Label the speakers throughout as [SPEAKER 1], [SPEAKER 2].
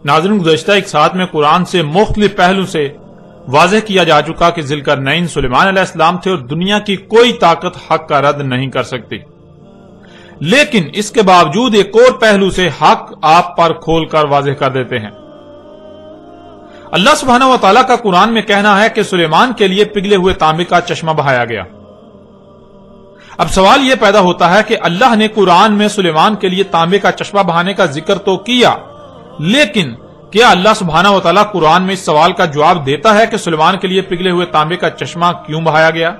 [SPEAKER 1] ناظرین، گزشتہ ایک ساتھ میں قرآن سے مختلف پہلو سے واضح کیا جا چکا کہ ذوالقرنین سلیمان علیہ السلام تھے اور دنیا کی کوئی طاقت حق کا رد نہیں کر سکتی، لیکن اس کے باوجود ایک اور پہلو سے حق آپ پر کھول کر واضح کر دیتے ہیں۔ اللہ سبحانہ و تعالیٰ کا قرآن میں کہنا ہے کہ سلیمان کے لیے پگھلے ہوئے تانبے کا چشمہ بہایا گیا۔ اب سوال یہ پیدا ہوتا ہے کہ اللہ نے قرآن میں سلیمان کے لیے تانبے کا چشمہ بہانے کا ذکر تو کیا، لیکن کیا اللہ سبحانہ و تعالیٰ قرآن میں اس سوال کا جواب دیتا ہے کہ سلیمان کے لیے پگھلے ہوئے تانبے کا چشمہ کیوں بہایا گیا؟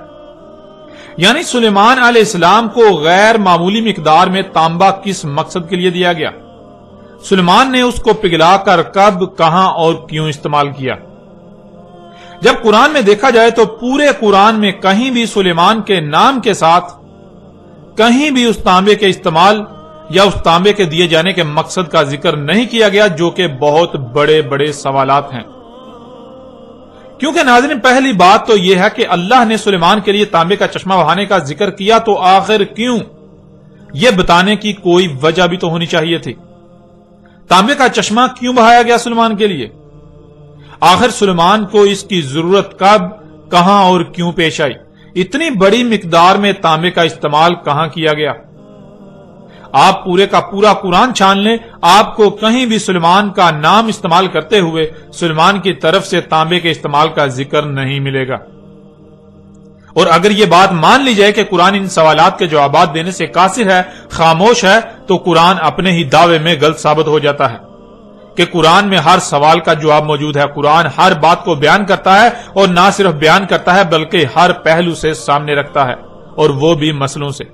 [SPEAKER 1] یعنی سلیمان علیہ السلام کو غیر معمولی مقدار میں تانبا کس مقصد کے لیے دیا گیا؟ سلیمان نے اس کو پگھلا کر کب، کہاں اور کیوں استعمال کیا؟ جب قرآن میں دیکھا جائے تو پورے قرآن میں کہیں بھی سلیمان کے نام کے ساتھ کہیں بھی اس تانبے کے استعمال یا اس تانبے کے دیے جانے کے مقصد کا ذکر نہیں کیا گیا، جو کہ بہت بڑے بڑے سوالات ہیں۔ کیونکہ ناظرین، پہلی بات تو یہ ہے کہ اللہ نے سلیمان کے لیے تانبے کا چشمہ بہانے کا ذکر کیا تو آخر کیوں، یہ بتانے کی کوئی وجہ بھی تو ہونی چاہیے تھی۔ تانبے کا چشمہ کیوں بہایا گیا سلیمان کے لیے؟ آخر سلیمان کو اس کی ضرورت کب، کہاں اور کیوں پیش آئی؟ اتنی بڑی مقدار میں تانبے کا استعمال کہاں کیا گیا؟ آپ پورے کا پورا قرآن چھان لیں، آپ کو کہیں بھی سلیمان کا نام استعمال کرتے ہوئے سلیمان کی طرف سے تانبے کے استعمال کا ذکر نہیں ملے گا۔ اور اگر یہ بات مان لی جائے کہ قرآن ان سوالات کے جوابات دینے سے قاصر ہے، خاموش ہے، تو قرآن اپنے ہی دعوے میں غلط ثابت ہو جاتا ہے کہ قرآن میں ہر سوال کا جواب موجود ہے۔ قرآن ہر بات کو بیان کرتا ہے، اور نہ صرف بیان کرتا ہے بلکہ ہر پہلو سے سامنے رکھتا ہے، اور وہ بھی مسئلوں سے۔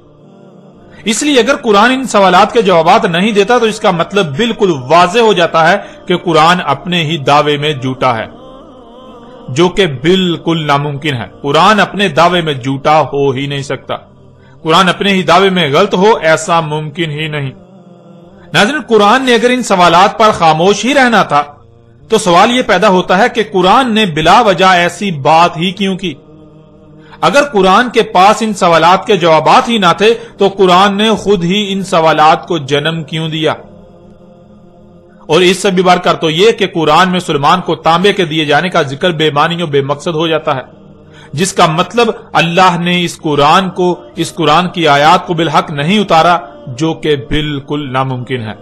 [SPEAKER 1] اس لیے اگر قرآن ان سوالات کے جوابات نہیں دیتا تو اس کا مطلب بالکل واضح ہو جاتا ہے کہ قرآن اپنے ہی دعوے میں جھوٹا ہے، جو کہ بالکل ناممکن ہے۔ قرآن اپنے دعوے میں جھوٹا ہو ہی نہیں سکتا، قرآن اپنے ہی دعوے میں غلط ہو ایسا ممکن ہی نہیں۔ ناظرین، قرآن نے اگر ان سوالات پر خاموش ہی رہنا تھا تو سوال یہ پیدا ہوتا ہے کہ قرآن نے بلا وجہ ایسی بات ہی کیوں کی؟ اگر قرآن کے پاس ان سوالات کے جوابات ہی نہ تھے تو قرآن نے خود ہی ان سوالات کو جنم کیوں دیا؟ اور اس سے بھی بڑھ کر تو یہ کہ قرآن میں سلیمان کو تانبے کے دیے جانے کا ذکر بے معنی و بے مقصد ہو جاتا ہے، جس کا مطلب اللہ نے اس قرآن کی آیات کو بالحق نہیں اتارا، جو کہ بالکل ناممکن ہے۔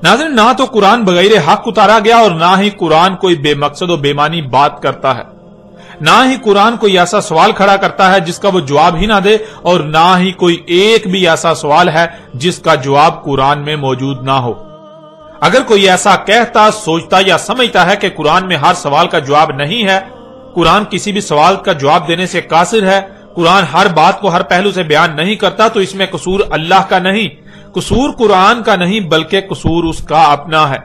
[SPEAKER 1] ناظرین، نہ تو قرآن بغیر حق اتارا گیا اور نہ ہی قرآن کوئی بے مقصد و بے معنی بات کرتا ہے، نہ ہی قرآن کوئی ایسا سوال کھڑا کرتا ہے جس کا وہ جواب ہی نہ دے، اور نہ ہی کوئی ایک بھی ایسا سوال ہے جس کا جواب قرآن میں موجود نہ ہو۔ اگر کوئی ایسا کہتا، سوچتا یا سمجھتا ہے کہ قرآن میں ہر سوال کا جواب نہیں ہے، قرآن کسی بھی سوال کا جواب دینے سے قاصر ہے، قرآن ہر بات کو ہر پہلو سے بیان نہیں کرتا، تو اس میں قصور اللہ کا نہیں، قصور قرآن کا نہیں، بلکہ قصور اس کا اپنا ہے۔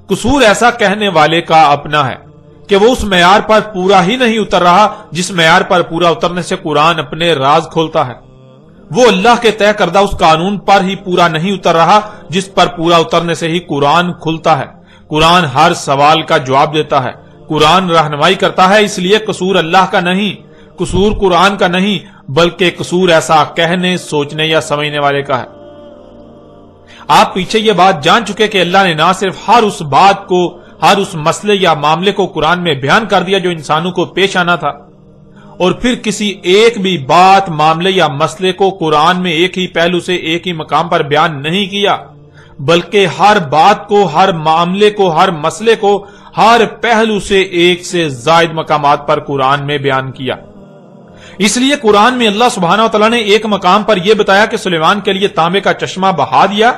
[SPEAKER 1] قصور ایسا کہنے والے کا اپنا ہے کہ وہ اس معیار پر پورا ہی نہیں اتر رہا جس معیار پر پورا اترنے سے قرآن اپنے راز کھولتا ہے۔ وہ اللہ کے طے کردہ اس قانون پر ہی پورا نہیں اتر رہا جس پر پورا اترنے سے ہی قرآن کھلتا ہے۔ قرآن ہر سوال کا جواب دیتا ہے، قرآن رہنمائی کرتا ہے، اس لیے قصور اللہ کا نہیں، قصور قرآن کا نہیں، بلکہ قصور ایسا کہنے، سوچنے یا سمجھنے والے کا ہے۔ آپ پیچھے یہ بات جان چکے کہ اللہ نے نہ صرف ہر اس بات کو، ہر اس مسئلے یا معاملے کو قرآن میں بیان کر دیا جو انسانوں کو پیش آنا تھا، اور پھر کسی ایک بھی بات، معاملے یا مسئلے کو قرآن میں ایک ہی پہلو سے ایک ہی مقام پر بیان نہیں کیا، بلکہ ہر بات کو، ہر معاملے کو، ہر مسئلے کو ہر پہلو سے ایک سے زائد مقامات پر قرآن میں بیان کیا۔ اس لیے قرآن میں اللہ سبحانہ و تعالیٰ نے ایک مقام پر یہ بتایا کہ سلیمان کے لیے تانبے کا چشمہ بہا دیا،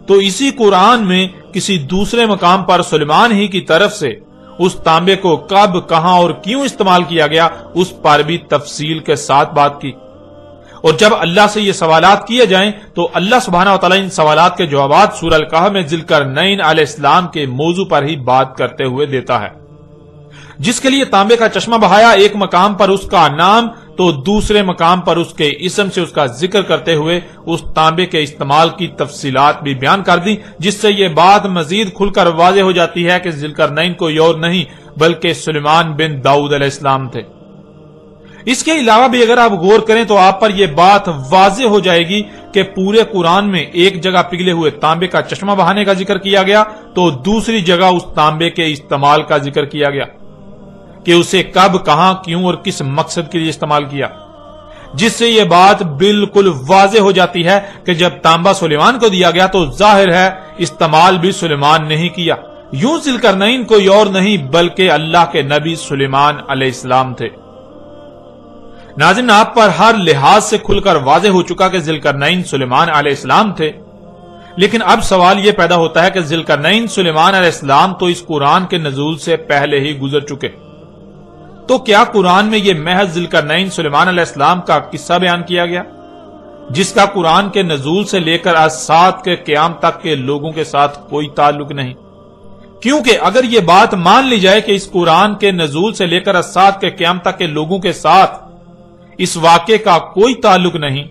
[SPEAKER 1] تو اسی قرآن میں کسی دوسرے مقام پر سلیمان ہی کی طرف سے اس تانبے کو کب، کہاں اور کیوں استعمال کیا گیا، اس پر بھی تفصیل کے ساتھ بات کی۔ اور جب اللہ سے یہ سوالات کیے جائیں تو اللہ سبحانہ و تعالیٰ ان سوالات کے جوابات سورہ الکہف میں ذوالقرنین علیہ السلام کے موضوع پر ہی بات کرتے ہوئے دیتا ہے۔ جس کے لیے تانبے کا چشمہ بہایا، ایک مقام پر اس کا نام تو دوسرے مقام پر اس کے اسم سے اس کا ذکر کرتے ہوئے اس تانبے کے استعمال کی تفصیلات بھی بیان کر دی، جس سے یہ بات مزید کھل کر واضح ہو جاتی ہے کہ ذوالقرنین کوئی اور نہیں بلکہ سلیمان بن داؤد علیہ السلام تھے۔ اس کے علاوہ بھی اگر آپ غور کریں تو آپ پر یہ بات واضح ہو جائے گی کہ پورے قرآن میں ایک جگہ پگھلے ہوئے تانبے کا چشمہ بہانے کا ذکر کیا گیا تو دوسری جگہ اس تانبے کے استعمال کا ذکر کیا گیا کہ اسے کب، کہاں، کیوں اور کس مقصد کے لیے استعمال کیا، جس سے یہ بات بالکل واضح ہو جاتی ہے کہ جب تانبا سلیمان کو دیا گیا تو ظاہر ہے استعمال بھی سلیمان نے ہی کیا، یوں ذوالقرنین کوئی اور نہیں بلکہ اللہ کے نبی سلیمان علیہ السلام تھے۔ ناظرین، آپ پر ہر لحاظ سے کھل کر واضح ہو چکا کہ ذوالقرنین سلیمان علیہ السلام تھے، لیکن اب سوال یہ پیدا ہوتا ہے کہ ذوالقرنین سلیمان علیہ السلام تو اس قرآن کے نزول سے پہلے ہی گزر چکے، تو کیا قرآن میں یہ محض ذوالقرنین سلیمان علیہ السلام کا قصہ بیان کیا گیا جس کا قرآن کے نزول سے لے کر آج سات کے قیام تک کے لوگوں کے ساتھ کوئی تعلق نہیں؟ کیونکہ اگر یہ بات مان لی جائے کہ اس قرآن کے نزول سے لے کر آج سات کے قیام تک کے لوگوں کے ساتھ اس واقعے کا کوئی تعلق نہیں،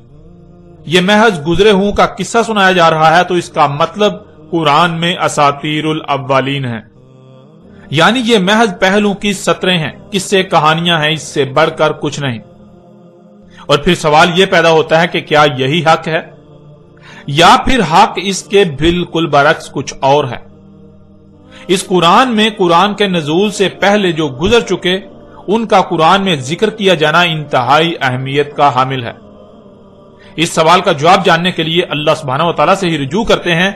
[SPEAKER 1] یہ محض گزرے ہوں کا قصہ سنایا جا رہا ہے، تو اس کا مطلب قرآن میں اساطیر الاولین ہیں، یعنی یہ محض پہلوں کی سطریں ہیں، قصے کہانیاں ہیں، اس سے بڑھ کر کچھ نہیں۔ اور پھر سوال یہ پیدا ہوتا ہے کہ کیا یہی حق ہے یا پھر حق اس کے بالکل برعکس کچھ اور ہے؟ اس قرآن میں قرآن کے نزول سے پہلے جو گزر چکے ان کا قرآن میں ذکر کیا جانا انتہائی اہمیت کا حامل ہے۔ اس سوال کا جواب جاننے کے لیے اللہ سبحانہ و تعالیٰ سے ہی رجوع کرتے ہیں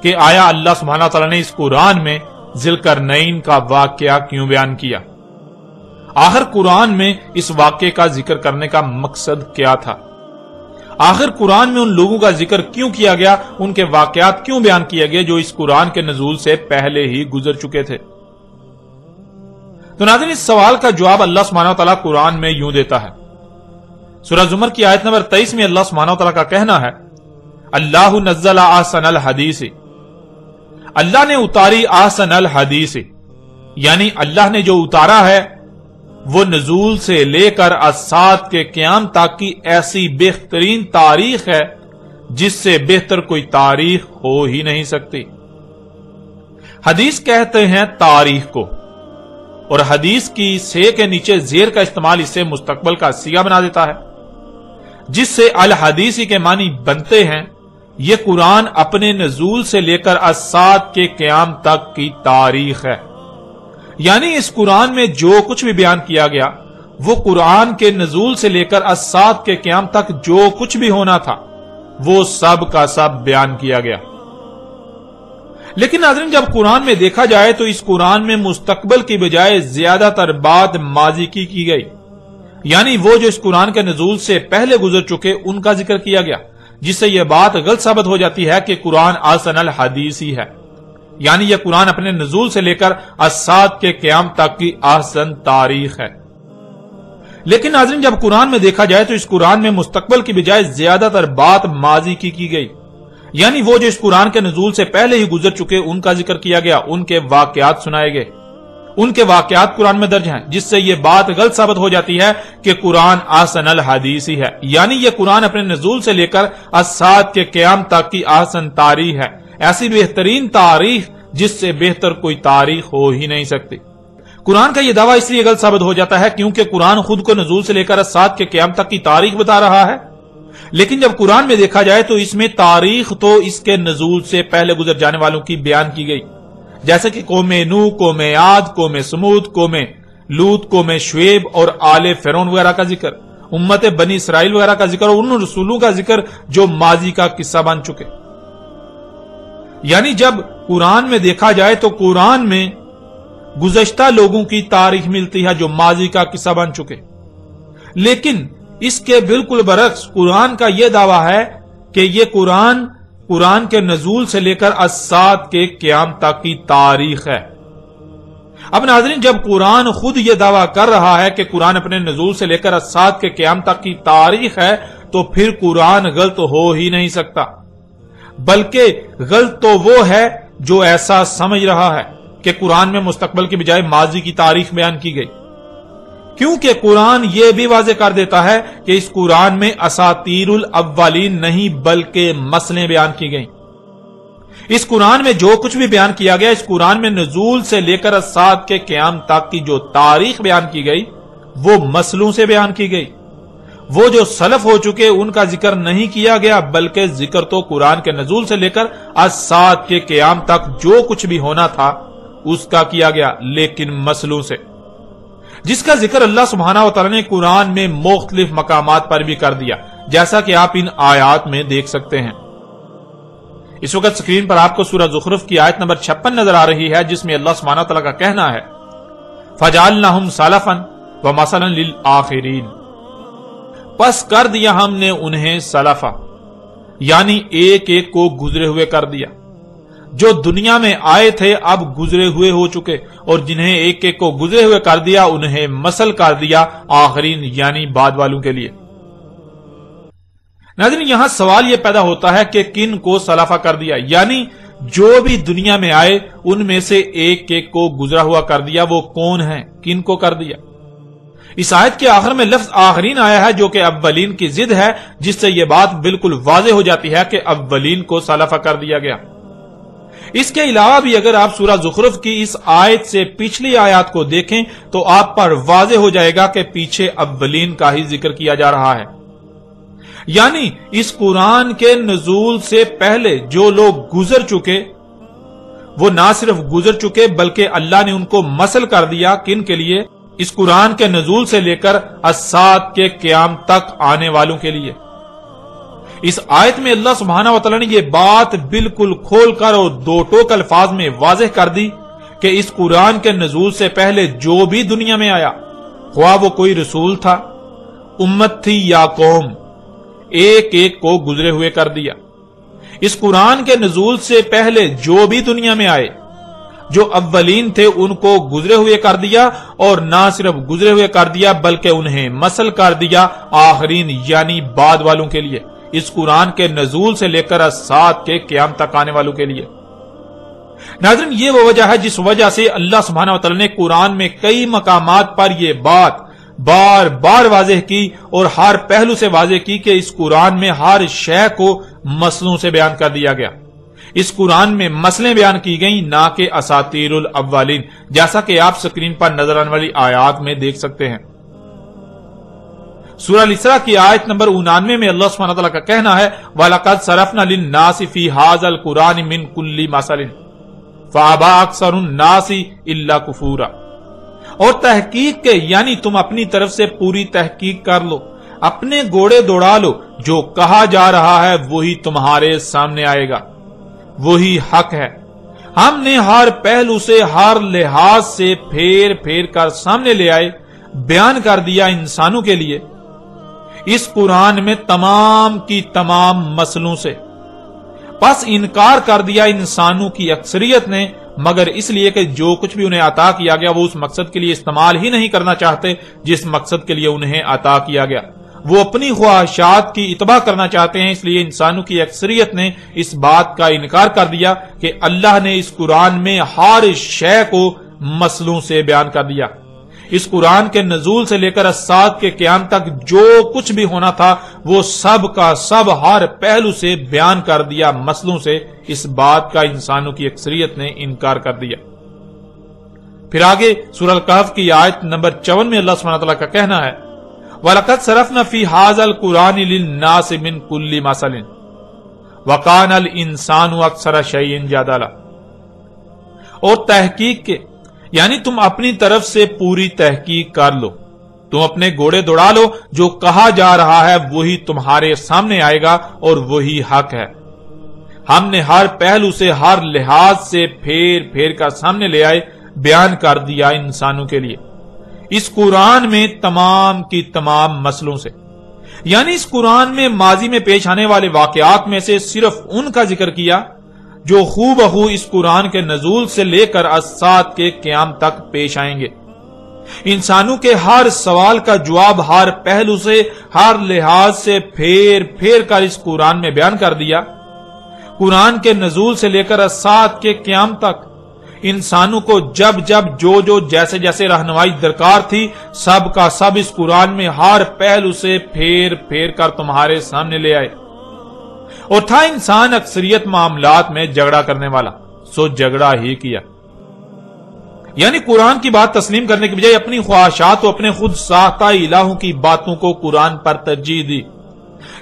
[SPEAKER 1] کہ آیا اللہ سبحانہ و تعالیٰ نے اس قرآن میں ذوالقرنین کا واقعہ کیوں بیان کیا؟ آخر قرآن میں اس واقعے کا ذکر کرنے کا مقصد کیا تھا؟ آخر قرآن میں ان لوگوں کا ذکر کیوں کیا گیا، ان کے واقعات کیوں بیان کیے گئے جو اس قرآن کے نزول سے پہلے ہی گزر چکے تھے؟ تو ناظرین، اس سوال کا جواب اللہ سبحانہ و تعالیٰ قرآن میں یوں دیتا ہے۔ سورہ زمر کی آیت نمبر 23 میں اللہ سبحانہ و تعالیٰ کا کہنا ہے، اللہ نزل احسن الحدیث، اللہ نے اتاری احسن الحدیث، یعنی اللہ نے جو اتارا ہے وہ نزول سے لے کر سات کے قیام تک کی ایسی بہترین تاریخ ہے جس سے بہتر کوئی تاریخ ہو ہی نہیں سکتی۔ حدیث کہتے ہیں تاریخ کو، اور حدیث کی سے کے نیچے زیر کا استعمال اسے مستقبل کا صیغہ بنا دیتا ہے، جس سے الحدیثی کے معنی بنتے ہیں یہ قرآن اپنے نزول سے لے کر سات کے قیام تک کی تاریخ ہے، یعنی اس قرآن میں جو کچھ بھی بیان کیا گیا وہ قرآن کے نزول سے لے کر سات کے قیام تک جو کچھ بھی ہونا تھا وہ سب کا سب بیان کیا گیا۔ لیکن ناظرین، جب قرآن میں دیکھا جائے تو اس قرآن میں مستقبل کی بجائے زیادہ تر بات ماضی کی گئی، یعنی وہ جو اس قرآن کے نزول سے پہلے گزر چکے ان کا ذکر کیا گیا، جس سے یہ بات غلط ثابت ہو جاتی ہے کہ قرآن احسن الحدیث ہی ہے، یعنی یہ قرآن اپنے نزول سے لے کر سات کے قیام تک کی احسن تاریخ ہے۔ لیکن ناظرین، جب قرآن میں دیکھا جائے تو اس قرآن میں مستقبل کی بجائے زیادہ تر بات ماضی کی گئی، یعنی وہ جو اس قرآن کے نزول سے پہلے ہی گزر چکے ان کا ذکر کیا گیا، ان کے واقعات سنائے گئے، ان کے واقعات قرآن میں درج ہیں، جس سے یہ بات غلط ثابت ہو جاتی ہے کہ قرآن احسن الحدیث ہی ہے، یعنی یہ قرآن اپنے نزول سے لے کر سات کے قیام تک کی احسن تاریخ ہے، ایسی بہترین تاریخ جس سے بہتر کوئی تاریخ ہو ہی نہیں سکتی۔ قرآن کا یہ دعویٰ اس لیے غلط ثابت ہو جاتا ہے کیونکہ قرآن خود کو نزول سے لے کر سات کے قیام تک کی تاریخ بتا رہا ہے، لیکن جب قرآن میں دیکھا جائے تو اس میں تاریخ تو اس کے نزول سے پہلے گزر جانے والوں کی بیان کی گئی، جیسے کہ قوم نوح، قوم عاد، قوم سمود، قوم لوط، قوم شعیب اور آل فرعون وغیرہ کا ذکر، امت بنی اسرائیل وغیرہ کا ذکر اور ان رسولوں کا ذکر جو ماضی کا قصہ بن چکے۔ یعنی جب قرآن میں دیکھا جائے تو قرآن میں گزشتہ لوگوں کی تاریخ ملتی ہے جو ماضی کا قصہ بن چکے، لیکن اس کے بالکل برعکس قرآن کا یہ دعویٰ ہے کہ یہ قرآن کے نزول سے لے کر سات کے قیام تک کی تاریخ ہے۔ اب ناظرین، جب قرآن خود یہ دعویٰ کر رہا ہے کہ قرآن اپنے نزول سے لے کر سات کے قیام تک کی تاریخ ہے تو پھر قرآن غلط ہو ہی نہیں سکتا، بلکہ غلط تو وہ ہے جو ایسا سمجھ رہا ہے کہ قرآن میں مستقبل کی بجائے ماضی کی تاریخ بیان کی گئی، کیونکہ قرآن یہ بھی واضح کر دیتا ہے کہ اس قرآن میں اساطیر الاولین نہیں بلکہ مسئلیں بیان کی گئیں۔ اس قرآن میں جو کچھ بھی بیان کیا گیا، اس قرآن میں نزول سے لے کر سات کے قیام تک کی جو تاریخ بیان کی گئی وہ مسئلوں سے بیان کی گئی، وہ جو سلف ہو چکے ان کا ذکر نہیں کیا گیا، بلکہ ذکر تو قرآن کے نزول سے لے کر الساعۃ کے قیام تک جو کچھ بھی ہونا تھا اس کا کیا گیا، لیکن مسئلوں سے، جس کا ذکر اللہ سبحانہ و تعالی نے قرآن میں مختلف مقامات پر بھی کر دیا، جیسا کہ آپ ان آیات میں دیکھ سکتے ہیں۔ اس وقت سکرین پر آپ کو سورہ زخرف کی آیت نمبر 56 نظر آ رہی ہے، جس میں اللہ سبحانہ و تعالی کا کہنا ہے فَجَعَلْنَاهُمْ سَلَفًا وَمَثَلًا لِلْآخِرِينَ، پس کر دیا ہم نے انہیں سلفا، یعنی ایک ایک کو گزرے ہوئے کر دیا، جو دنیا میں آئے تھے اب گزرے ہوئے ہو چکے، اور جنہیں ایک ایک کو گزرے ہوئے کر دیا انہیں مثل کر دیا آخرین، یعنی بعد والوں کے لیے۔ ناظرین، یہاں سوال یہ پیدا ہوتا ہے کہ کن کو سلفا کر دیا، یعنی جو بھی دنیا میں آئے ان میں سے ایک ایک کو گزرا ہوا کر دیا، وہ کون ہیں، کن کو کر دیا؟ اس آیت کے آخر میں لفظ آخرین آیا ہے جو کہ اولین کی ضد ہے، جس سے یہ بات بالکل واضح ہو جاتی ہے کہ اولین کو سلفا کر دیا گیا۔ اس کے علاوہ بھی اگر آپ سورہ زخرف کی اس آیت سے پچھلی آیات کو دیکھیں تو آپ پر واضح ہو جائے گا کہ پیچھے اولین کا ہی ذکر کیا جا رہا ہے، یعنی اس قرآن کے نزول سے پہلے جو لوگ گزر چکے وہ نہ صرف گزر چکے بلکہ اللہ نے ان کو مثل کر دیا، کن کے لیے؟ اس قرآن کے نزول سے لے کر الساعۃ کے قیام تک آنے والوں کے لیے۔ اس آیت میں اللہ سبحانہ و تعالی نے یہ بات بالکل کھول کر اور دو ٹوک الفاظ میں واضح کر دی کہ اس قرآن کے نزول سے پہلے جو بھی دنیا میں آیا، خواہ وہ کوئی رسول تھا، امت تھی یا قوم، ایک ایک کو گزرے ہوئے کر دیا۔ اس قرآن کے نزول سے پہلے جو بھی دنیا میں آئے، جو اولین تھے ان کو گزرے ہوئے کر دیا، اور نہ صرف گزرے ہوئے کر دیا بلکہ انہیں مثل کر دیا آخرین، یعنی بعد والوں کے لیے، اس قرآن کے نزول سے لے کر الساعۃ کے قیام تک آنے والوں کے لیے۔ ناظرین، یہ وہ وجہ ہے جس وجہ سے اللہ سبحانہ و تعالی نے قرآن میں کئی مقامات پر یہ بات بار بار واضح کی اور ہر پہلو سے واضح کی کہ اس قرآن میں ہر شے کو مسلوں سے بیان کر دیا گیا، اس قرآن میں مسئلیں بیان کی گئیں، نہ کہ اساطیر الاولین، جیسا کہ آپ سکرین پر نظر آنے والی آیات میں دیکھ سکتے ہیں۔ سورہ الاسراء کی آیت نمبر 99 میں اللہ سبحانہ وتعالی کا کہنا ہے وَلَقَدْ صَرَفْنَا لِلنَّاسِ فِي هَذَا الْقُرْآنِ مِنْ كُلِّ مَثَلٍ فَأَبَىٰ أَكْثَرُ النَّاسِ إِلَّا كُفُورًا، اور تحقیق کے، یعنی تم اپنی طرف سے پوری تحقیق کر لو، اپنے گھوڑے دوڑا لو، جو کہا جا رہا ہے وہی تمہارے سامنے آئے گا، وہی حق ہے۔ ہم نے ہر پہلو سے، ہر لحاظ سے پھیر پھیر کر سامنے لے آئے، بیان کر دیا انسانوں کے لیے اس قرآن میں تمام کی تمام مسئلوں سے۔ بس انکار کر دیا انسانوں کی اکثریت نے، مگر اس لیے کہ جو کچھ بھی انہیں عطا کیا گیا وہ اس مقصد کے لیے استعمال ہی نہیں کرنا چاہتے جس مقصد کے لیے انہیں عطا کیا گیا، وہ اپنی خواہشات کی اتباع کرنا چاہتے ہیں۔ اس لیے انسانوں کی اکثریت نے اس بات کا انکار کر دیا کہ اللہ نے اس قرآن میں ہر شے کو مسئلوں سے بیان کر دیا، اس قرآن کے نزول سے لے کر الساعۃ کے قیام تک جو کچھ بھی ہونا تھا وہ سب کا سب ہر پہلو سے بیان کر دیا مسئلوں سے۔ اس بات کا انسانوں کی اکثریت نے انکار کر دیا۔ پھر آگے سورہ الکہف کی آیت نمبر 54 میں اللہ سبحانہ وتعالی کا کہنا ہے وَلَقَدْ صَرَفْنَا فِي هَذَا الْقُرْآنِ لِلنَّاسِ مِنْ كُلِّ مَثَلٍ وَكَانَ الْإِنسَانُ أَكْثَرَ شَيْءٍ جَدَلًا، اور تحقیق کے، یعنی تم اپنی طرف سے پوری تحقیق کر لو، تم اپنے گھوڑے دوڑا لو، جو کہا جا رہا ہے وہی تمہارے سامنے آئے گا اور وہی حق ہے۔ ہم نے ہر پہلو سے، ہر لحاظ سے پھیر پھیر کر سامنے لے آئے، بیان کر دیا انسانوں کے لیے اس قرآن میں تمام کی تمام مسئلوں سے، یعنی اس قرآن میں ماضی میں پیش آنے والے واقعات میں سے صرف ان کا ذکر کیا جو خوب بخو اس قرآن کے نزول سے لے کر الساعۃ کے قیام تک پیش آئیں گے۔ انسانوں کے ہر سوال کا جواب ہر پہلو سے، ہر لحاظ سے پھیر پھیر کر اس قرآن میں بیان کر دیا۔ قرآن کے نزول سے لے کر الساعۃ کے قیام تک انسانوں کو جب جب جو جیسے جیسے رہنمائی درکار تھی، سب کا سب اس قرآن میں ہر پہلو سے پھیر پھیر کر تمہارے سامنے لے آئے۔ اور تھا انسان اکثریت معاملات میں جھگڑا کرنے والا، سو جھگڑا ہی کیا۔ یعنی قرآن کی بات تسلیم کرنے کی بجائے اپنی خواہشات و اپنے خود ساختہ الہوں کی باتوں کو قرآن پر ترجیح دی۔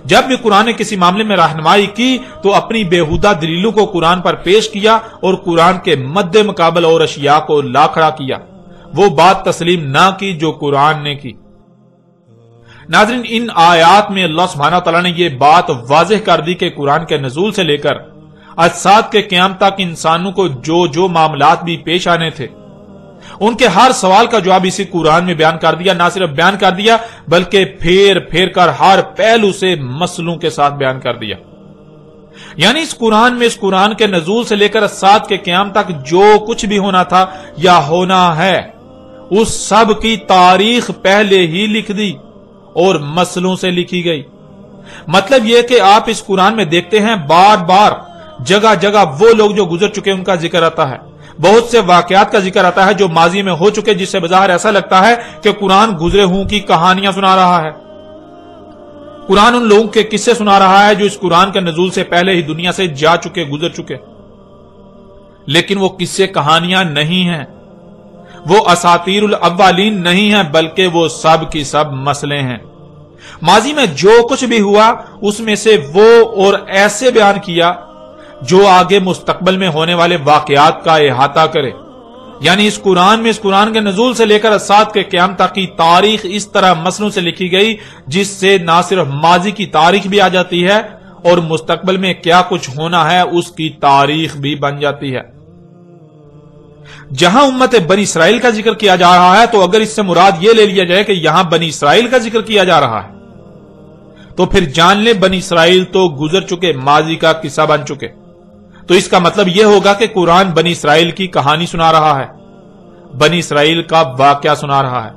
[SPEAKER 1] جب بھی قرآن نے کسی معاملے میں رہنمائی کی تو اپنی بےہودہ دلیلوں کو قرآن پر پیش کیا اور قرآن کے مد مقابل اور اشیاء کو لا کھڑا کیا، وہ بات تسلیم نہ کی جو قرآن نے کی۔ ناظرین، ان آیات میں اللہ سبحانہ وتعالی نے یہ بات واضح کر دی کہ قرآن کے نزول سے لے کر اجساد کے قیام تک انسانوں کو جو معاملات بھی پیش آنے تھے، ان کے ہر سوال کا جواب اسی قرآن میں بیان کر دیا۔ نہ صرف بیان کر دیا بلکہ پھیر پھیر کر ہر پہلو سے مسئلوں کے ساتھ بیان کر دیا۔ یعنی اس قرآن میں اس قرآن کے نزول سے لے کر اجساد کے قیام تک جو کچھ بھی ہونا تھا یا ہونا ہے، اس سب کی تاریخ پہلے ہی لکھ دی اور مسئلوں سے لکھی گئی۔ مطلب یہ کہ آپ اس قرآن میں دیکھتے ہیں بار بار جگہ جگہ وہ لوگ جو گزر چکے ان کا ذکر آتا ہے، بہت سے واقعات کا ذکر آتا ہے جو ماضی میں ہو چکے، جس سے بظاہر ایسا لگتا ہے کہ قرآن گزرے ہوں کی کہانیاں سنا رہا ہے۔ قرآن ان لوگوں کے قصے سنا رہا ہے جو اس قرآن کے نزول سے پہلے ہی دنیا سے جا چکے، گزر چکے، لیکن وہ قصے کہانیاں نہیں ہیں، وہ اساطیر الاولین نہیں ہیں، بلکہ وہ سب کی سب مسئلے ہیں۔ ماضی میں جو کچھ بھی ہوا اس میں سے وہ اور ایسے بیان کیا جو آگے مستقبل میں ہونے والے واقعات کا احاطہ کرے۔ یعنی اس قرآن میں اس قرآن کے نزول سے لے کر اجساد کے قیام تک کی تاریخ اس طرح مسئلوں سے لکھی گئی جس سے نہ صرف ماضی کی تاریخ بھی آ جاتی ہے اور مستقبل میں کیا کچھ ہونا ہے اس کی تاریخ بھی بن جاتی ہے۔ جہاں امت بنی اسرائیل کا ذکر کیا جا رہا ہے تو اگر اس سے مراد یہ لے لیا جائے کہ یہاں بنی اسرائیل کا ذکر کیا جا رہا ہے تو پھر جان لیں بنی اسرائیل تو گزر چکے، ماضی کا قصہ بن چکے۔ تو اس کا مطلب یہ ہوگا کہ قرآن بنی اسرائیل کی کہانی سنا رہا ہے، بنی اسرائیل کا واقعہ سنا رہا ہے۔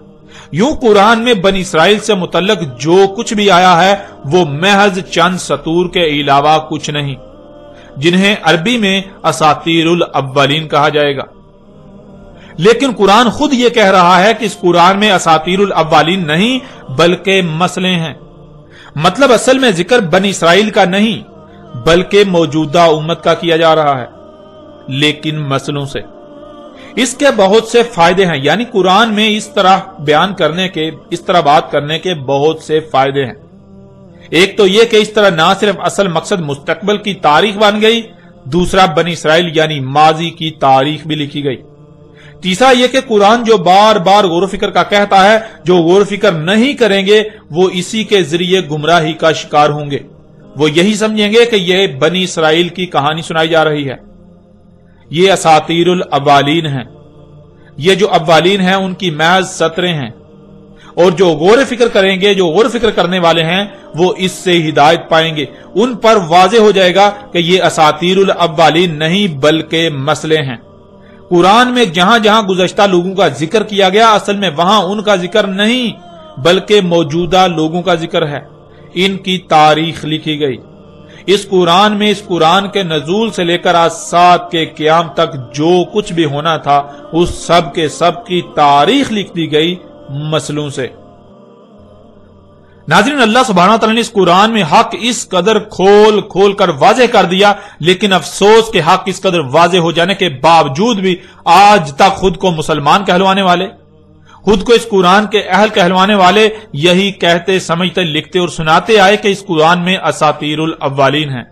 [SPEAKER 1] یوں قرآن میں بنی اسرائیل سے متعلق جو کچھ بھی آیا ہے وہ محض چند سطور کے علاوہ کچھ نہیں، جنہیں عربی میں اساطیر الاولین کہا جائے گا۔ لیکن قرآن خود یہ کہہ رہا ہے کہ اس قرآن میں اساطیر الاولین نہیں بلکہ مسئلے ہیں۔ مطلب اصل میں ذکر بنی اسرائیل کا نہیں بلکہ موجودہ امت کا کیا جا رہا ہے، لیکن مسئلوں سے۔ اس کے بہت سے فائدے ہیں، یعنی قرآن میں اس طرح بیان کرنے کے، اس طرح بات کرنے کے بہت سے فائدے ہیں۔ ایک تو یہ کہ اس طرح نہ صرف اصل مقصد مستقبل کی تاریخ بن گئی، دوسرا بنی اسرائیل یعنی ماضی کی تاریخ بھی لکھی گئی۔ تیسرا یہ کہ قرآن جو بار بار غور و فکر کا کہتا ہے، جو غور و فکر نہیں کریں گے وہ اسی کے ذریعے گمراہی کا شکار ہوں گے، وہ یہی سمجھیں گے کہ یہ بنی اسرائیل کی کہانی سنائی جا رہی ہے، یہ اساطیر الاولین ہیں، یہ جو اولین ہیں ان کی محض سطریں ہیں، اور جو غور و فکر کریں گے، جو غور و فکر کرنے والے ہیں وہ اس سے ہدایت پائیں گے، ان پر واضح ہو جائے گا کہ یہ اساطیر الاولین نہیں بلکہ مسئلے ہیں۔ قرآن میں جہاں جہاں گزشتہ لوگوں کا ذکر کیا گیا اصل میں وہاں ان کا ذکر نہیں بلکہ موجودہ لوگوں کا ذکر ہے، ان کی تاریخ لکھی گئی۔ اس قرآن میں اس قرآن کے نزول سے لے کر اجساد کے قیام تک جو کچھ بھی ہونا تھا اس سب کے سب کی تاریخ لکھ دی گئی مسئلوں سے۔ ناظرین، اللہ سبحانہ وتعالی نے اس قرآن میں حق اس قدر کھول کھول کر واضح کر دیا، لیکن افسوس کہ حق اس قدر واضح ہو جانے کے باوجود بھی آج تک خود کو مسلمان کہلوانے والے، خود کو اس قرآن کے اہل کہلوانے والے یہی کہتے سمجھتے لکھتے اور سناتے آئے کہ اس قرآن میں اساطیر الاولین ہیں،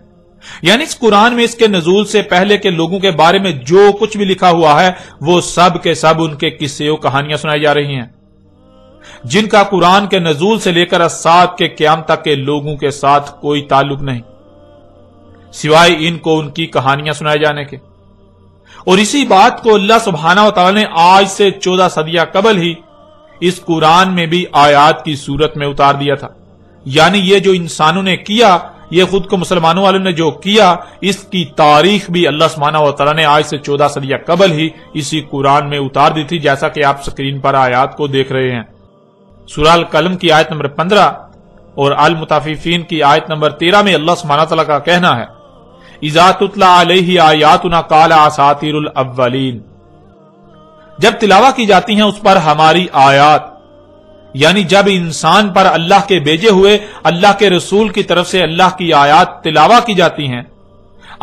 [SPEAKER 1] یعنی اس قرآن میں اس کے نزول سے پہلے کے لوگوں کے بارے میں جو کچھ بھی لکھا ہوا ہے وہ سب کے سب ان کے قصے و کہانیاں سنائی جا رہی ہیں، جن کا قرآن کے نزول سے لے کر اجساد کے قیام تک کے لوگوں کے ساتھ کوئی تعلق نہیں سوائے ان کو ان کی کہانیاں سنائے جانے کے۔ اور اسی بات کو اللہ سبحانہ وتعالی نے آج سے 14 صدیاں قبل ہی اس قرآن میں بھی آیات کی صورت میں اتار دیا تھا، یعنی یہ جو انسانوں نے کیا، یہ خود کو مسلمانوں والوں نے جو کیا، اس کی تاریخ بھی اللہ سبحانہ وتعالی نے آج سے 14 صدیاں قبل ہی اسی قرآن میں اتار دی تھی، جیسا کہ آپ سکرین پر آیات کو دیکھ رہے ہیں۔ سورہ القلم کی آیت نمبر 15 اور المطففین کی آیت نمبر 13 میں اللہ سبحانہ وتعالی کا کہنا ہے اذا تتلی علیہ آیاتنا قال اساطیر الاولین، جب تلاوت کی جاتی ہیں اس پر ہماری آیات، یعنی جب انسان پر اللہ کے بھیجے ہوئے اللہ کے رسول کی طرف سے اللہ کی آیات تلاوت کی جاتی ہیں،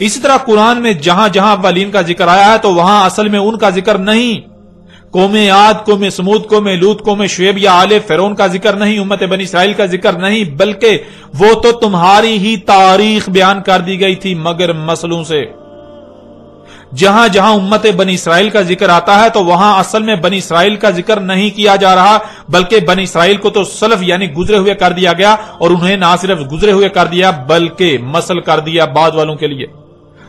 [SPEAKER 1] اسی طرح قرآن میں جہاں جہاں اولین کا ذکر آیا ہے تو وہاں اصل میں ان کا ذکر نہیں، قوم عاد، قوم سمود، قوم لوط، قوم شعیب یا آل فرعون کا ذکر نہیں، امت بنی اسرائیل کا ذکر نہیں، بلکہ وہ تو تمہاری ہی تاریخ بیان کر دی گئی تھی مگر مسئلوں سے۔ جہاں جہاں امت بنی اسرائیل کا ذکر آتا ہے تو وہاں اصل میں بنی اسرائیل کا ذکر نہیں کیا جا رہا، بلکہ بنی اسرائیل کو تو سلف یعنی گزرے ہوئے کر دیا گیا، اور انہیں نہ صرف گزرے ہوئے کر دیا بلکہ مسل کر دیا بعد والوں کے لیے۔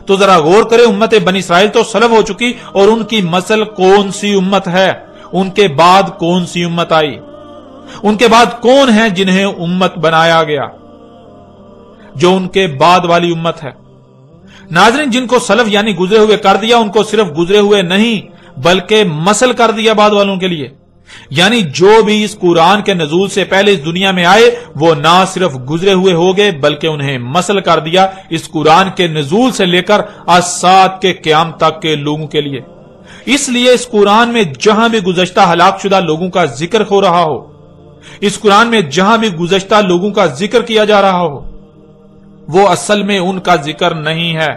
[SPEAKER 1] تو ذرا غور کرے، امت بنی اسرائیل تو سلف ہو چکی، اور ان کی مسل کون سی امت ہے؟ ان کے بعد کون سی امت آئی؟ ان کے بعد کون ہیں جنہیں امت بنایا گیا؟ جو ان کے بعد والی امت ہے۔ ناظرین، جن کو سلف یعنی گزرے ہوئے کر دیا، ان کو صرف گزرے ہوئے نہیں بلکہ مسل کر دیا بعد والوں کے لیے، یعنی جو بھی اس قرآن کے نزول سے پہلے اس دنیا میں آئے وہ نہ صرف گزرے ہوئے ہو گئے بلکہ انہیں مسل کر دیا اس قرآن کے نزول سے لے کر سات کے قیام تک کے لوگوں کے لیے۔ اس لیے اس قرآن میں جہاں بھی گزشتہ ہلاک شدہ لوگوں کا ذکر ہو رہا ہو، اس قرآن میں جہاں بھی گزشتہ لوگوں کا ذکر کیا جا رہا ہو، وہ اصل میں ان کا ذکر نہیں ہے۔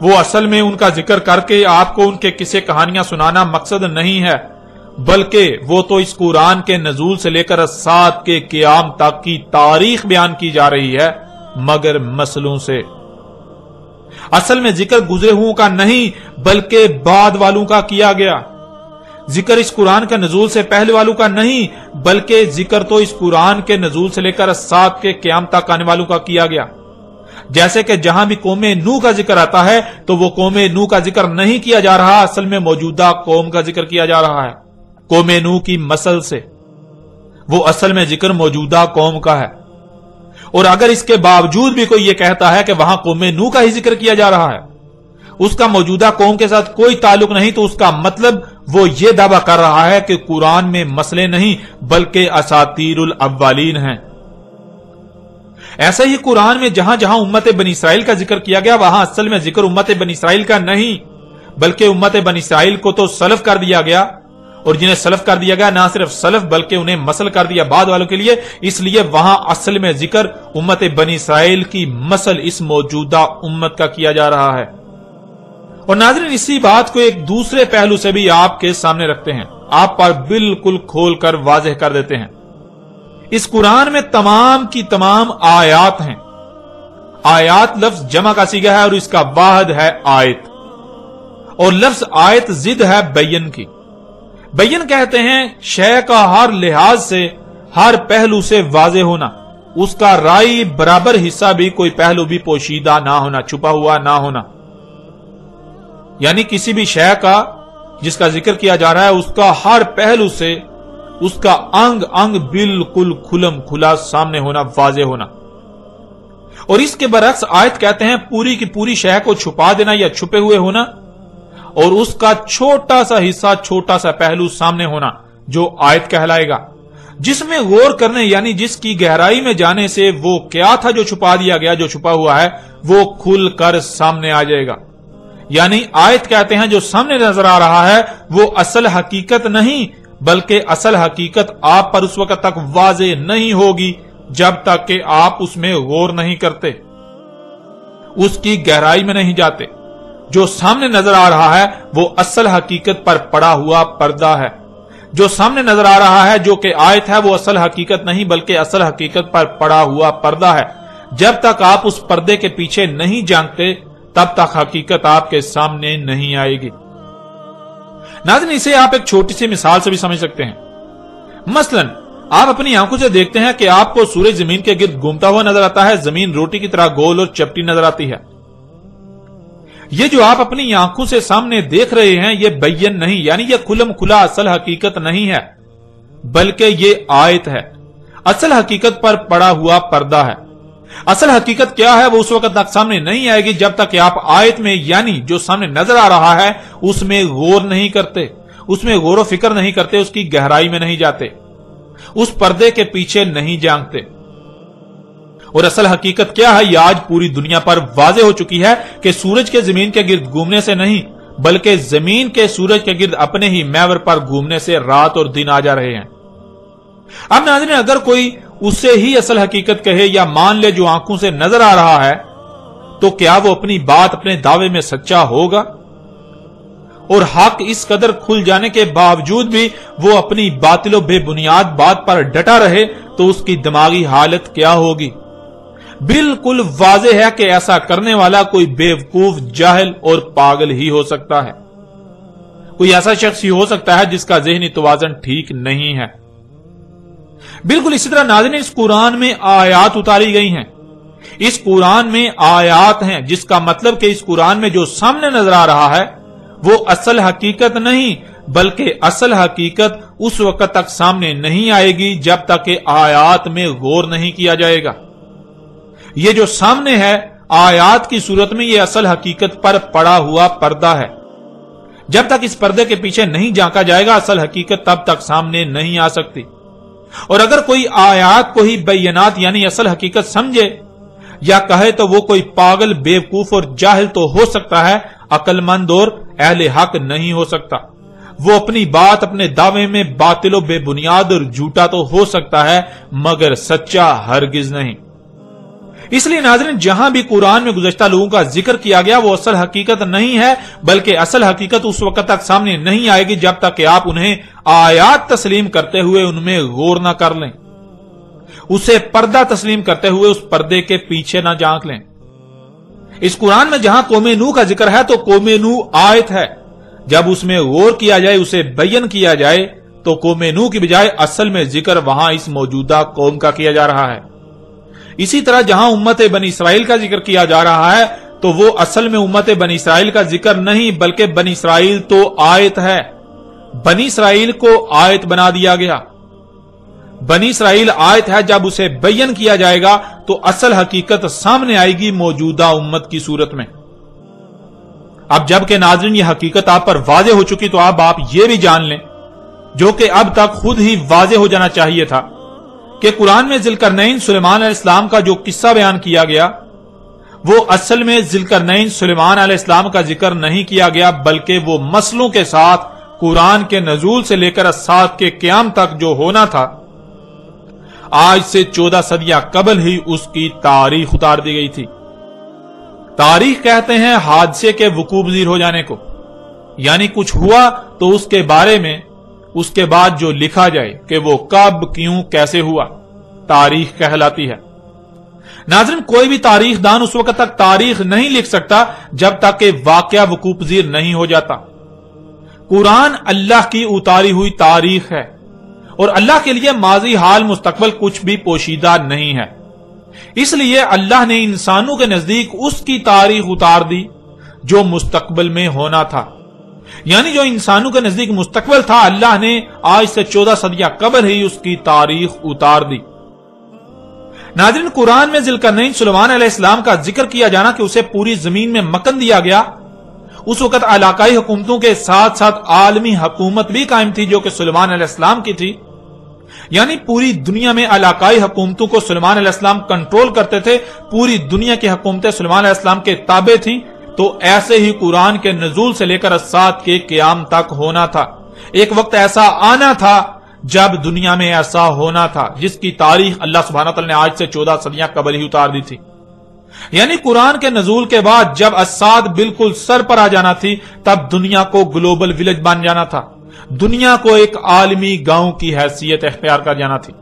[SPEAKER 1] وہ اصل میں ان کا ذکر کر کے آپ کو ان کے قصے کہانیاں سنانا مقصد نہیں ہے، بلکہ وہ تو اس قرآن کے نزول سے لے کر سات کے قیام تک کی تاریخ بیان کی جا رہی ہے مگر مسئلوں سے۔ اصل میں ذکر گزرے ہوں کا نہیں بلکہ بعد والوں کا کیا گیا۔ ذکر اس قرآن کے نزول سے پہلے والوں کا نہیں بلکہ ذکر تو اس قرآن کے نزول سے لے کر سات کے قیام تک آنے والوں کا کیا گیا۔ جیسے کہ جہاں بھی قوم نوح کا ذکر آتا ہے تو وہ قوم نوح کا ذکر نہیں کیا جا رہا، اصل میں موجودہ قوم کا ذکر کیا جا رہا ہے قوم نوح کی مسل سے۔ وہ اصل میں ذکر موجودہ قوم کا ہے، اور اگر اس کے باوجود بھی کوئی یہ کہتا ہے کہ وہاں قوم نوح کا ہی ذکر کیا جا رہا ہے، اس کا موجودہ قوم کے ساتھ کوئی تعلق نہیں، تو اس کا مطلب وہ یہ دعویٰ کر رہا ہے کہ قرآن میں مسئلے نہیں بلکہ اساطیر الاولین ہیں۔ ایسا ہی قرآن میں جہاں جہاں امت بنی اسرائیل کا ذکر کیا گیا وہاں اصل میں ذکر امت بنی اسرائیل کا نہیں بلکہ امت بنی اسرائیل کو تو سلف کر دیا گیا، اور جنہیں سلف کر دیا گیا نہ صرف سلف بلکہ انہیں مسل کر دیا بعد والوں کے لیے، اس لیے وہاں اصل میں ذکر امت بنی اسرائیل کی مسل اس موجودہ امت کا کیا جا رہا ہے۔ اور ناظرین، اسی بات کو ایک دوسرے پہلو سے بھی آپ کے سامنے رکھتے ہیں، آپ پر بالکل کھول کر واضح کر دیتے ہیں۔ اس قرآن میں تمام کی تمام آیات ہیں۔ آیات لفظ جمع کا صیغہ ہے اور اس کا واحد ہے آیت، اور لفظ آیت ضد ہے بین کی۔ بین کہتے ہیں شے کا ہر لحاظ سے، ہر پہلو سے واضح ہونا، اس کا رائی برابر حصہ بھی کوئی پہلو بھی پوشیدہ نہ ہونا، چھپا ہوا نہ ہونا، یعنی کسی بھی شے کا جس کا ذکر کیا جا رہا ہے اس کا ہر پہلو سے، اس کا انگ انگ بالکل کھلم کھلا سامنے ہونا، واضح ہونا۔ اور اس کے برعکس آیت کہتے ہیں پوری کی پوری شے کو چھپا دینا یا چھپے ہوئے ہونا، اور اس کا چھوٹا سا حصہ، چھوٹا سا پہلو سامنے ہونا، جو آیت کہلائے گا، جس میں غور کرنے یعنی جس کی گہرائی میں جانے سے وہ کیا تھا جو چھپا دیا گیا، جو چھپا ہوا ہے وہ کھل کر سامنے آ جائے گا۔ یعنی آیت کہتے ہیں جو سامنے نظر آ رہا ہے وہ اصل حقیقت نہیں بلکہ اصل حقیقت آپ پر اس وقت تک واضح نہیں ہوگی جب تک کہ آپ اس میں غور نہیں کرتے، اس کی گہرائی میں نہیں جاتے۔ جو سامنے نظر آ رہا ہے وہ اصل حقیقت پر پڑا ہوا پردہ ہے۔ جو سامنے نظر آ رہا ہے جو کہ آیت ہے وہ اصل حقیقت نہیں بلکہ اصل حقیقت پر پڑا ہوا پردہ ہے۔ جب تک آپ اس پردے کے پیچھے نہیں جانتے تب تک حقیقت آپ کے سامنے نہیں آئے گی۔ ناظرین، اسے آپ ایک چھوٹی سی مثال سے بھی سمجھ سکتے ہیں۔ مثلا آپ اپنی آنکھوں سے دیکھتے ہیں کہ آپ کو سورج زمین کے گرد گھومتا ہوا نظر آتا ہے، زمین روٹی کی طرح گول اور چپٹی نظر آتی ہے۔ یہ جو آپ اپنی آنکھوں سے سامنے دیکھ رہے ہیں یہ بین نہیں، یعنی یہ کھلم کھلا اصل حقیقت نہیں ہے بلکہ یہ آیت ہے، اصل حقیقت پر پڑا ہوا پردہ ہے۔ اصل حقیقت کیا ہے وہ اس وقت تک سامنے نہیں آئے گی جب تک کہ آپ آیت میں یعنی جو سامنے نظر آ رہا ہے اس میں غور نہیں کرتے، اس میں غور و فکر نہیں کرتے، اس کی گہرائی میں نہیں جاتے، اس پردے کے پیچھے نہیں جانتے۔ اور اصل حقیقت کیا ہے یہ آج پوری دنیا پر واضح ہو چکی ہے کہ سورج کے زمین کے گرد گھومنے سے نہیں بلکہ زمین کے سورج کے گرد اپنے ہی محور پر گھومنے سے رات اور دن آ جا رہے ہیں۔ اب ناظرین، اگر کوئی اسے ہی اصل حقیقت کہے یا مان لے جو آنکھوں سے نظر آ رہا ہے تو کیا وہ اپنی بات اپنے دعوے میں سچا ہوگا؟ اور حق اس قدر کھل جانے کے باوجود بھی وہ اپنی باطل و بے بنیاد بات پر ڈٹا رہے تو اس کی دماغی حالت کیا ہوگی؟ بالکل واضح ہے کہ ایسا کرنے والا کوئی بیوقوف، جاہل اور پاگل ہی ہو سکتا ہے، کوئی ایسا شخص ہی ہو سکتا ہے جس کا ذہنی توازن ٹھیک نہیں ہے۔ بالکل اسی طرح ناظرین، اس قرآن میں آیات اتاری گئی ہیں، اس قرآن میں آیات ہیں، جس کا مطلب کہ اس قرآن میں جو سامنے نظر آ رہا ہے وہ اصل حقیقت نہیں، بلکہ اصل حقیقت اس وقت تک سامنے نہیں آئے گی جب تک کہ آیات میں غور نہیں کیا جائے گا۔ یہ جو سامنے ہے آیات کی صورت میں، یہ اصل حقیقت پر پڑا ہوا پردہ ہے۔ جب تک اس پردے کے پیچھے نہیں جھانکا جائے گا اصل حقیقت تب تک سامنے نہیں آ سکتی۔ اور اگر کوئی آیات کو ہی بینات یعنی اصل حقیقت سمجھے یا کہے تو وہ کوئی پاگل، بیوقوف اور جاہل تو ہو سکتا ہے، عقل مند اور اہل حق نہیں ہو سکتا۔ وہ اپنی بات، اپنے دعوے میں باطل و بے بنیاد اور جھوٹا تو ہو سکتا ہے مگر سچا ہرگز نہیں۔ اس لیے ناظرین، جہاں بھی قرآن میں گزشتہ لوگوں کا ذکر کیا گیا وہ اصل حقیقت نہیں ہے، بلکہ اصل حقیقت اس وقت تک سامنے نہیں آئے گی جب تک کہ آپ انہیں آیات تسلیم کرتے ہوئے ان میں غور نہ کر لیں، اسے پردہ تسلیم کرتے ہوئے اس پردے کے پیچھے نہ جھانک لیں۔ اس قرآن میں جہاں قوم نوح کا ذکر ہے تو قوم نوح آیت ہے، جب اس میں غور کیا جائے، اسے بیان کیا جائے تو قوم نوح کی بجائے اصل میں ذکر وہاں اس موجودہ قوم کا کیا جا رہا ہے۔ اسی طرح جہاں امت بنی اسرائیل کا ذکر کیا جا رہا ہے تو وہ اصل میں امت بنی اسرائیل کا ذکر نہیں، بلکہ بنی اسرائیل تو آیت ہے، بنی اسرائیل کو آیت بنا دیا گیا۔ بنی اسرائیل آیت ہے، جب اسے بیان کیا جائے گا تو اصل حقیقت سامنے آئے گی موجودہ امت کی صورت میں۔ اب جب کہ ناظرین یہ حقیقت آپ پر واضح ہو چکی تو اب آپ یہ بھی جان لیں، جو کہ اب تک خود ہی واضح ہو جانا چاہیے تھا، کہ قرآن میں ذوالقرنین سلیمان علیہ السلام کا جو قصہ بیان کیا گیا وہ اصل میں ذوالقرنین سلیمان علیہ السلام کا ذکر نہیں کیا گیا، بلکہ وہ مسلوں کے ساتھ قرآن کے نزول سے لے کر الساعۃ کے قیام تک جو ہونا تھا، آج سے 14 صدیاں قبل ہی اس کی تاریخ اتار دی گئی تھی۔ تاریخ کہتے ہیں حادثے کے وقوع پذیر ہو جانے کو، یعنی کچھ ہوا تو اس کے بارے میں اس کے بعد جو لکھا جائے کہ وہ کب، کیوں، کیسے ہوا، تاریخ کہلاتی ہے۔ ناظرین، کوئی بھی تاریخ دان اس وقت تک تاریخ نہیں لکھ سکتا جب تک کہ واقعہ وقوع پذیر نہیں ہو جاتا۔ قرآن اللہ کی اتاری ہوئی تاریخ ہے، اور اللہ کے لیے ماضی، حال، مستقبل کچھ بھی پوشیدہ نہیں ہے۔ اس لیے اللہ نے انسانوں کے نزدیک اس کی تاریخ اتار دی جو مستقبل میں ہونا تھا، یعنی جو انسانوں کے نزدیک مستقبل تھا اللہ نے آج سے 14 صدیاں قبل ہی اس کی تاریخ اتار دی۔ ناظرین، قرآن میں ذوالقرنین سلیمان علیہ السلام کا ذکر کیا جانا کہ اسے پوری زمین میں مکن دیا گیا، اس وقت علاقائی حکومتوں کے ساتھ ساتھ عالمی حکومت بھی قائم تھی جو کہ سلیمان علیہ السلام کی تھی، یعنی پوری دنیا میں علاقائی حکومتوں کو سلیمان علیہ السلام کنٹرول کرتے تھے، پوری دنیا کی حکومتیں سلیمان علیہ السلام کے تابع تھیں۔ تو ایسے ہی قرآن کے نزول سے لے کر الساعۃ کے قیام تک ہونا تھا۔ ایک وقت ایسا آنا تھا جب دنیا میں ایسا ہونا تھا، جس کی تاریخ اللہ سبحانہ تعالی نے آج سے 14 صدیاں قبل ہی اتار دی تھی۔ یعنی قرآن کے نزول کے بعد جب الساعۃ بالکل سر پر آ جانا تھی تب دنیا کو گلوبل ولیج بن جانا تھا، دنیا کو ایک عالمی گاؤں کی حیثیت اختیار کر جانا تھی۔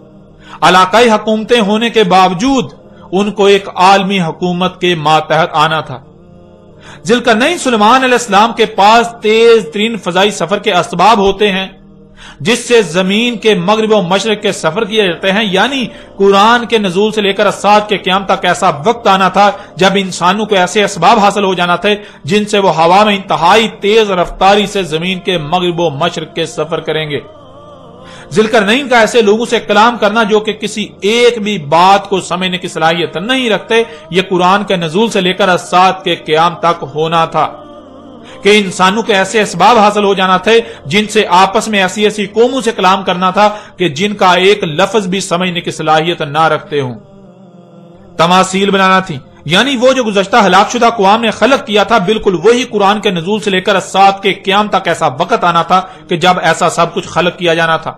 [SPEAKER 1] علاقائی حکومتیں ہونے کے باوجود ان کو ایک عالمی حکومت کے ماتحت آنا تھا۔ ذوالقرنین سلیمان علیہ السلام کے پاس تیز ترین فضائی سفر کے اسباب ہوتے ہیں، جس سے زمین کے مغرب و مشرق کے سفر کیے جاتے ہیں، یعنی قرآن کے نزول سے لے کر الساعۃ کے قیام تک ایسا وقت آنا تھا جب انسانوں کو ایسے اسباب حاصل ہو جانا تھے جن سے وہ ہوا میں انتہائی تیز رفتاری سے زمین کے مغرب و مشرق کے سفر کریں گے۔ ذوالقرنین کا ایسے لوگوں سے کلام کرنا جو کہ کسی ایک بھی بات کو سمجھنے کی صلاحیت نہیں رکھتے، یہ قرآن کے نزول سے لے کر الساعۃ کے قیام تک ہونا تھا کہ انسانوں کے ایسے اسباب حاصل ہو جانا تھے جن سے آپس میں ایسی ایسی قوموں سے کلام کرنا تھا کہ جن کا ایک لفظ بھی سمجھنے کی صلاحیت نہ رکھتے ہوں۔ تماثیل بنانا تھی، یعنی وہ جو گزشتہ ہلاک شدہ اقوام نے خلق کیا تھا بالکل وہی قرآن کے نزول سے لے کر الساعۃ کے قیام تک ایسا وقت آنا تھا کہ جب ایسا سب کچھ خلق کیا جانا تھا۔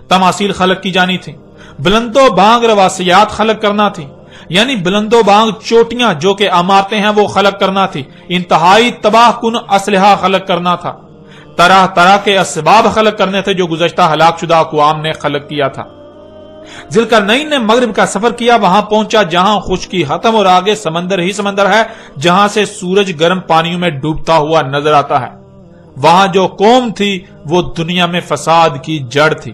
[SPEAKER 1] تماثیل خلق کی جانی تھی، بلند و بانگ رواسیات خلق کرنا تھی، یعنی بلند و بانگ چوٹیاں جو کہ عمارتیں ہیں وہ خلق کرنا تھی، انتہائی تباہ کن اسلحہ خلق کرنا تھا، طرح طرح کے اسباب خلق کرنے تھے جو گزشتہ ہلاک شدہ اقوام نے خلق کیا تھا۔ ذوالقرنین نے مغرب کا سفر کیا، وہاں پہنچا جہاں خشکی ختم اور آگے سمندر ہی سمندر ہے جہاں سے سورج گرم پانیوں میں ڈوبتا ہوا نظر آتا ہے۔ وہاں جو قوم تھی وہ دنیا میں فساد کی جڑ تھی،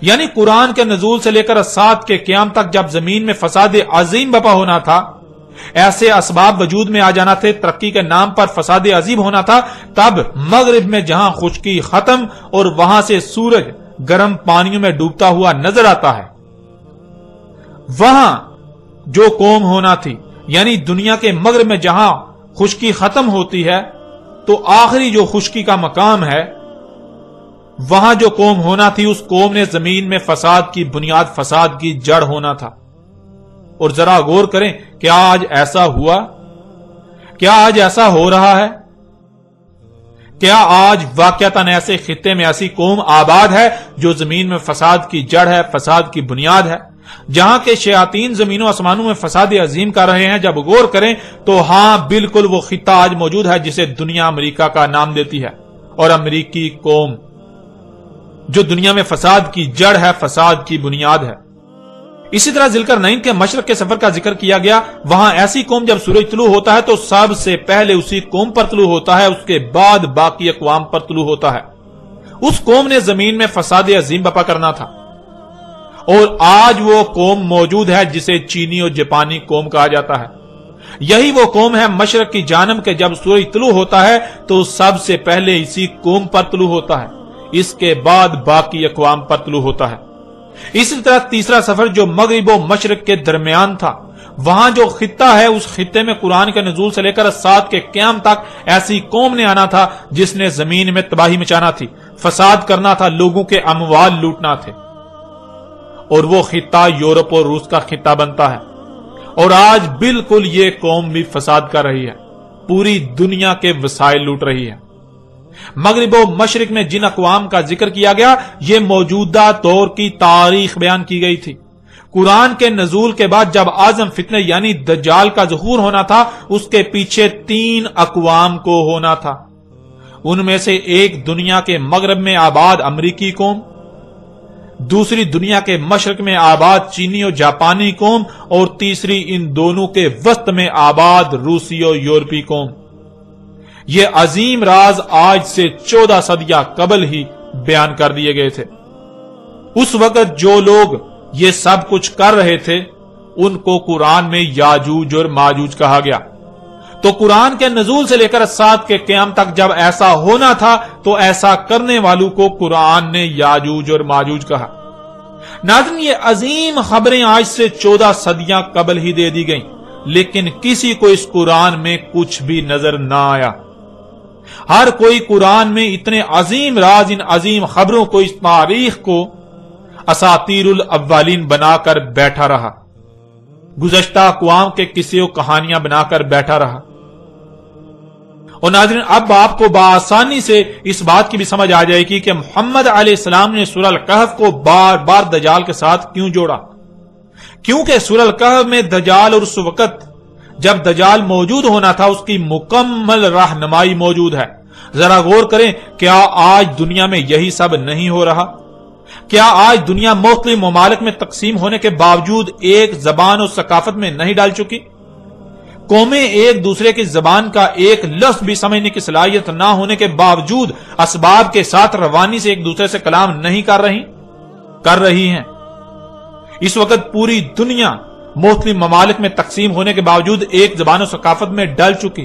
[SPEAKER 1] یعنی قرآن کے نزول سے لے کر سات کے قیام تک جب زمین میں فساد عظیم بپا ہونا تھا، ایسے اسباب وجود میں آ جانا تھے، ترقی کے نام پر فساد عظیم ہونا تھا، تب مغرب میں جہاں خشکی ختم اور وہاں سے سورج گرم پانیوں میں ڈوبتا ہوا نظر آتا ہے، وہاں جو قوم ہونا تھی، یعنی دنیا کے مغرب میں جہاں خشکی ختم ہوتی ہے تو آخری جو خشکی کا مقام ہے وہاں جو قوم ہونا تھی، اس قوم نے زمین میں فساد کی بنیاد، فساد کی جڑ ہونا تھا۔ اور ذرا غور کریں، کیا آج ایسا ہوا؟ کیا آج ایسا ہو رہا ہے؟ کیا آج واقعتاً ایسے خطے میں ایسی قوم آباد ہے جو زمین میں فساد کی جڑ ہے، فساد کی بنیاد ہے، جہاں کے شیاطین زمین و آسمانوں میں فساد عظیم کر رہے ہیں؟ جب غور کریں تو ہاں، بالکل وہ خطہ آج موجود ہے جسے دنیا امریکہ کا نام دیتی ہے، اور امریکی قوم جو دنیا میں فساد کی جڑ ہے، فساد کی بنیاد ہے۔ اسی طرح ذوالقرنین کے مشرق کے سفر کا ذکر کیا گیا، وہاں ایسی قوم جب سورج طلوع ہوتا ہے تو سب سے پہلے اسی قوم پر طلوع ہوتا ہے، اس کے بعد باقی اقوام پر طلوع ہوتا ہے۔ اس قوم نے زمین میں فساد عظیم بپا کرنا تھا، اور آج وہ قوم موجود ہے جسے چینی اور جاپانی قوم کہا جاتا ہے۔ یہی وہ قوم ہے مشرق کی جانب کے جب سورج طلوع ہوتا ہے تو سب سے پہلے اسی قوم پر طلوع ہوتا ہے، اس کے بعد باقی اقوام پر طلوع ہوتا ہے۔ اسی طرح تیسرا سفر جو مغرب و مشرق کے درمیان تھا، وہاں جو خطہ ہے اس خطے میں قرآن کے نزول سے لے کر سات کے قیام تک ایسی قوم نے آنا تھا جس نے زمین میں تباہی مچانا تھی، فساد کرنا تھا، لوگوں کے اموال لوٹنا تھے، اور وہ خطہ یورپ اور روس کا خطہ بنتا ہے۔ اور آج بالکل یہ قوم بھی فساد کر رہی ہے، پوری دنیا کے وسائل لوٹ رہی ہے۔ مغرب و مشرق میں جن اقوام کا ذکر کیا گیا، یہ موجودہ دور کی تاریخ بیان کی گئی تھی۔ قرآن کے نزول کے بعد جب اعظم فتنہ یعنی دجال کا ظہور ہونا تھا، اس کے پیچھے 3 اقوام کو ہونا تھا۔ ان میں سے ایک دنیا کے مغرب میں آباد امریکی قوم، دوسری دنیا کے مشرق میں آباد چینی اور جاپانی قوم، اور تیسری ان دونوں کے وسط میں آباد روسی اور یورپی قوم۔ یہ عظیم راز آج سے 14 صدیاں قبل ہی بیان کر دیے گئے تھے۔ اس وقت جو لوگ یہ سب کچھ کر رہے تھے ان کو قرآن میں یاجوج اور ماجوج کہا گیا۔ تو قرآن کے نزول سے لے کر سات کے قیام تک جب ایسا ہونا تھا تو ایسا کرنے والوں کو قرآن نے یاجوج اور ماجوج کہا۔ ناظرین، یہ عظیم خبریں آج سے 14 صدیاں قبل ہی دے دی گئیں، لیکن کسی کو اس قرآن میں کچھ بھی نظر نہ آیا۔ ہر کوئی قرآن میں اتنے عظیم راز، ان عظیم خبروں کو، اس تاریخ کو اساطیر الاولین بنا کر بیٹھا رہا، گزشتہ اقوام کے قصے و کہانیاں بنا کر بیٹھا رہا۔ اور ناظرین، اب آپ کو بآسانی سے اس بات کی بھی سمجھ آ جائے گی کہ محمد علیہ السلام نے سورہ الکہف کو بار بار دجال کے ساتھ کیوں جوڑا، کیونکہ سورہ الکہف میں دجال اور اس وقت جب دجال موجود ہونا تھا اس کی مکمل رہنمائی موجود ہے۔ ذرا غور کریں، کیا آج دنیا میں یہی سب نہیں ہو رہا؟ کیا آج دنیا مختلف ممالک میں تقسیم ہونے کے باوجود ایک زبان اور ثقافت میں نہیں ڈال چکی؟ قومیں ایک دوسرے کی زبان کا ایک لفظ بھی سمجھنے کی صلاحیت نہ ہونے کے باوجود اسباب کے ساتھ روانی سے ایک دوسرے سے کلام نہیں کر رہی ہیں۔ اس وقت پوری دنیا مختلف ممالک میں تقسیم ہونے کے باوجود ایک زبان و ثقافت میں ڈل چکی،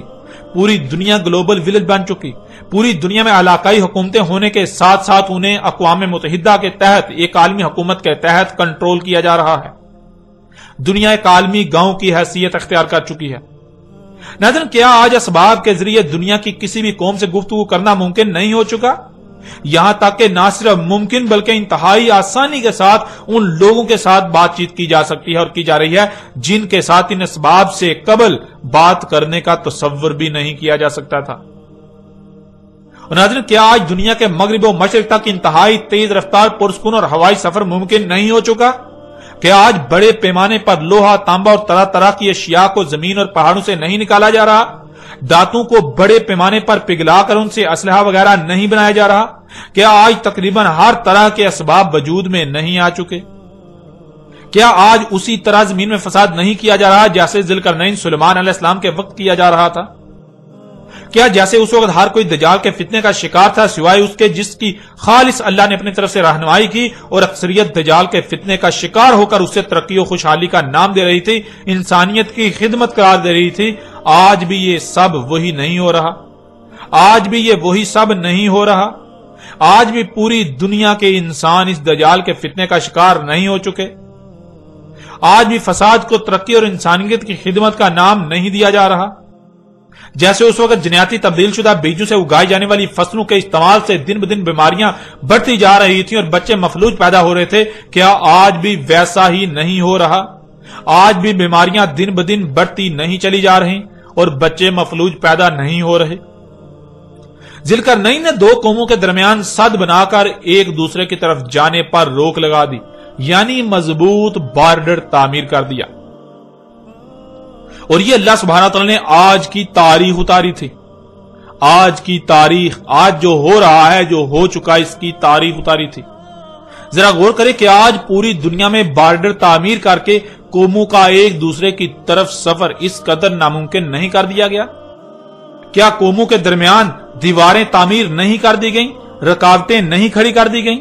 [SPEAKER 1] پوری دنیا گلوبل ولیج بن چکی، پوری دنیا میں علاقائی حکومتیں ہونے کے ساتھ ساتھ انہیں اقوام متحدہ کے تحت، ایک عالمی حکومت کے تحت کنٹرول کیا جا رہا ہے۔ دنیا ایک عالمی گاؤں کی حیثیت اختیار کر چکی ہے۔ ناظرین، کیا آج اسباب کے ذریعے دنیا کی کسی بھی قوم سے گفتگو کرنا ممکن نہیں ہو چکا؟ یہاں تک کہ نہ صرف ممکن بلکہ انتہائی آسانی کے ساتھ ان لوگوں کے ساتھ بات چیت کی جا سکتی ہے اور کی جا رہی ہے جن کے ساتھ ان اسباب سے قبل بات کرنے کا تصور بھی نہیں کیا جا سکتا تھا۔ اور ناظرین، کیا آج دنیا کے مغرب و مشرق تک انتہائی تیز رفتار پرسکون اور ہوائی سفر ممکن نہیں ہو چکا؟ کہ آج بڑے پیمانے پر لوہا، تانبا اور طرح طرح کی اشیاء کو زمین اور پہاڑوں سے نہیں نکالا جا رہا؟ دانتوں کو بڑے پیمانے پر پگھلا کر ان سے اسلحہ وغیرہ نہیں بنایا جا رہا؟ کیا آج تقریباً ہر طرح کے اسباب وجود میں نہیں آ چکے؟ کیا آج اسی طرح زمین میں فساد نہیں کیا جا رہا جیسے ذوالقرنین سلیمان علیہ السلام کے وقت کیا جا رہا تھا؟ کیا جیسے اس وقت ہر کوئی دجال کے فتنے کا شکار تھا سوائے اس کے جس کی خالص اللہ نے اپنی طرف سے رہنمائی کی، اور اکثریت دجال کے فتنے کا شکار ہو کر اسے ترقی و خوشحالی کا نام دے رہی تھی، انسانیت کی خدمت قرار دے رہی تھی؟ آج بھی یہ سب وہی نہیں ہو رہا؟ آج بھی یہ وہی سب نہیں ہو رہا؟ آج بھی پوری دنیا کے انسان اس دجال کے فتنے کا شکار نہیں ہو چکے؟ آج بھی فساد کو ترقی اور انسانیت کی خدمت کا نام نہیں دیا جا رہا؟ جیسے اس وقت جنیاتی تبدیل شدہ بیجوں سے اگائی جانے والی فصلوں کے استعمال سے دن بدن بیماریاں بڑھتی جا رہی تھیں اور بچے مفلوج پیدا ہو رہے تھے، کیا آج بھی ویسا ہی نہیں ہو رہا؟ آج بھی بیماریاں دن بدن بڑھتی نہیں چلی جا رہی اور بچے مفلوج پیدا نہیں ہو رہے؟ ذوالقرنین نے دو قوموں کے درمیان سد بنا کر ایک دوسرے کی طرف جانے پر روک لگا دی، یعنی مضبوط بارڈر تعمیر کر دیا، اور یہ اللہ سبحانہ تعالیٰ نے آج کی تاریخ اتاری تھی۔ آج کی تاریخ، آج جو ہو رہا ہے، جو ہو چکا، اس کی تاریخ اتاری تھی۔ ذرا غور کریں کہ آج پوری دنیا میں بارڈر تعمیر کر کے قوموں کا ایک دوسرے کی طرف سفر اس قدر ناممکن نہیں کر دیا گیا؟ کیا قوموں کے درمیان دیواریں تعمیر نہیں کر دی گئیں، رکاوٹیں نہیں کھڑی کر دی گئیں؟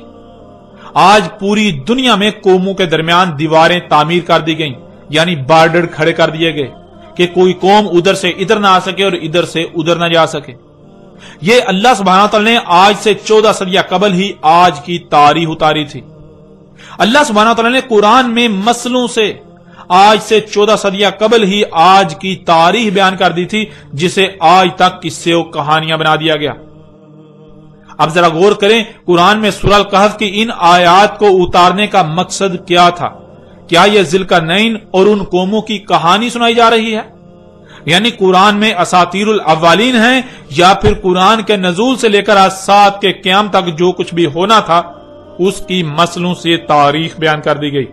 [SPEAKER 1] آج پوری دنیا میں قوموں کے درمیان دیواریں تعمیر کر دی گئیں، یعنی بارڈر کھڑے کر دیے گئے کہ کوئی قوم ادھر سے ادھر نہ آ سکے اور ادھر سے ادھر نہ جا سکے۔ یہ اللہ سبحانہ تعالیٰ نے آج سے 14 صدیاں قبل ہی آج کی تاریخ اتاری تھی۔ اللہ سبحانہ تعالیٰ نے قرآن میں مسئلوں سے آج سے 14 صدیاں قبل ہی آج کی تاریخ بیان کر دی تھی، جسے آج تک قصے و کہانیاں بنا دیا گیا۔ اب ذرا غور کریں، قرآن میں سورہ الکہف کی ان آیات کو اتارنے کا مقصد کیا تھا؟ کیا یہ ذوالقرنین اور ان قوموں کی کہانی سنائی جا رہی ہے؟ یعنی قرآن میں اساطیر الاولین ہیں، یا پھر قرآن کے نزول سے لے کر آج سات کے قیام تک جو کچھ بھی ہونا تھا اس کی مسئلوں سے تاریخ بیان کر دی گئی؟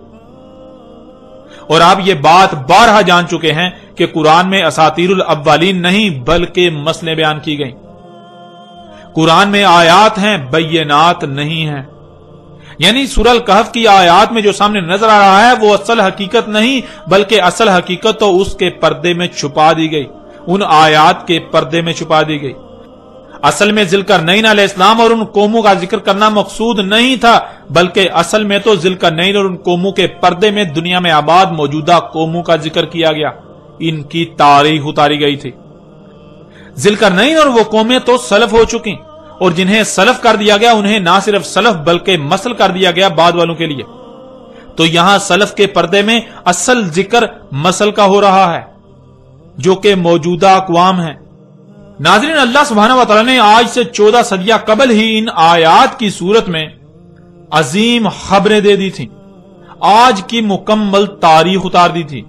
[SPEAKER 1] اور آپ یہ بات بارہا جان چکے ہیں کہ قرآن میں اساطیر الاولین نہیں بلکہ مسئلے بیان کی گئیں۔ قرآن میں آیات ہیں، بینات نہیں ہیں۔ یعنی سورہ الکہف کی آیات میں جو سامنے نظر آ رہا ہے وہ اصل حقیقت نہیں، بلکہ اصل حقیقت تو اس کے پردے میں چھپا دی گئی، ان آیات کے پردے میں چھپا دی گئی۔ اصل میں ذوالقرنین علیہ السلام اور ان قوموں کا ذکر کرنا مقصود نہیں تھا، بلکہ اصل میں تو ذوالقرنین اور ان قوموں کے پردے میں دنیا میں آباد موجودہ قوموں کا ذکر کیا گیا، ان کی تاریخ اتاری گئی تھی۔ ذوالقرنین اور وہ قومیں تو سلف ہو چکی، اور جنہیں سلف کر دیا گیا انہیں نہ صرف سلف بلکہ مسل کر دیا گیا بعد والوں کے لیے۔ تو یہاں سلف کے پردے میں اصل ذکر مسل کا ہو رہا ہے، جو کہ موجودہ اقوام ہیں۔ ناظرین، اللہ سبحانہ و تعالی نے آج سے 14 صدیاں قبل ہی ان آیات کی صورت میں عظیم خبریں دے دی تھیں، آج کی مکمل تاریخ اتار دی تھی،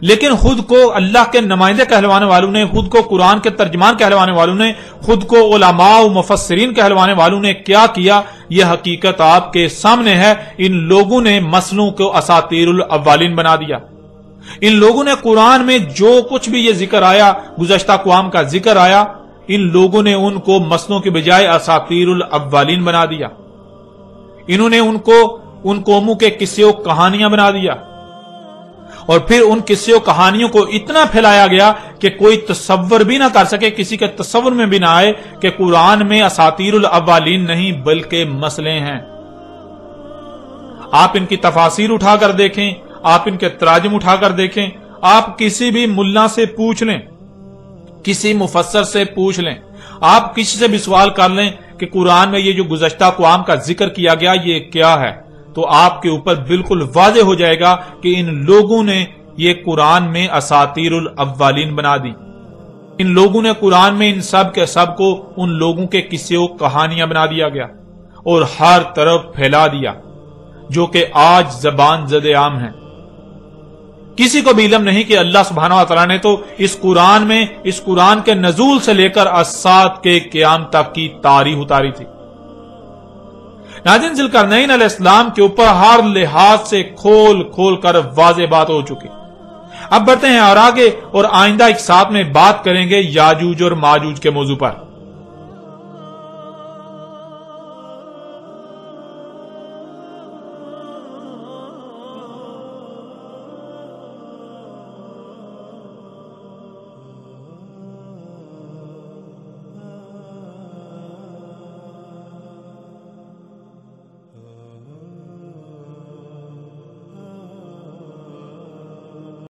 [SPEAKER 1] لیکن خود کو اللہ کے نمائندے کہلوانے والوں نے، خود کو قرآن کے ترجمان کہلوانے والوں نے، خود کو علماء و مفسرین کہلوانے والوں نے کیا کیا، یہ حقیقت آپ کے سامنے ہے۔ ان لوگوں نے مسئلوں کو اساطیر الاولین بنا دیا۔ ان لوگوں نے قرآن میں جو کچھ بھی یہ ذکر آیا، گزشتہ اقوام کا ذکر آیا، ان لوگوں نے ان کو مسئلوں کے بجائے اساطیر الاولین بنا دیا۔ انہوں نے ان کو ان قوموں کے قصے و کہانیاں بنا دیا، اور پھر ان قصے و کہانیوں کو اتنا پھیلایا گیا کہ کوئی تصور بھی نہ کر سکے، کسی کے تصور میں بھی نہ آئے کہ قرآن میں اساطیر الاولین نہیں بلکہ مسئلے ہیں۔ آپ ان کی تفاسیر اٹھا کر دیکھیں، آپ ان کے تراجم اٹھا کر دیکھیں، آپ کسی بھی ملا سے پوچھ لیں، کسی مفسر سے پوچھ لیں، آپ کسی سے بھی سوال کر لیں کہ قرآن میں یہ جو گزشتہ اقوام کا ذکر کیا گیا یہ کیا ہے، تو آپ کے اوپر بالکل واضح ہو جائے گا کہ ان لوگوں نے یہ قرآن میں اساطیر الاولین بنا دی۔ ان لوگوں نے قرآن میں ان سب کے سب کو ان لوگوں کے قصے و کہانیاں بنا دیا گیا اور ہر طرف پھیلا دیا، جو کہ آج زبان زد عام ہے۔ کسی کو بھی علم نہیں کہ اللہ سبحانہ و تعالیٰ نے تو اس قرآن میں، اس قرآن کے نزول سے لے کر الساعۃ کے قیام تک کی تاریخ اتاری تھی۔ ناظرین، ذوالقرنین علیہ السلام کے اوپر ہر لحاظ سے کھول کھول کر واضح بات ہو چکی۔ اب بڑھتے ہیں اور آگے اور آئندہ ایک ساتھ میں بات کریں گے یاجوج اور ماجوج کے موضوع پر۔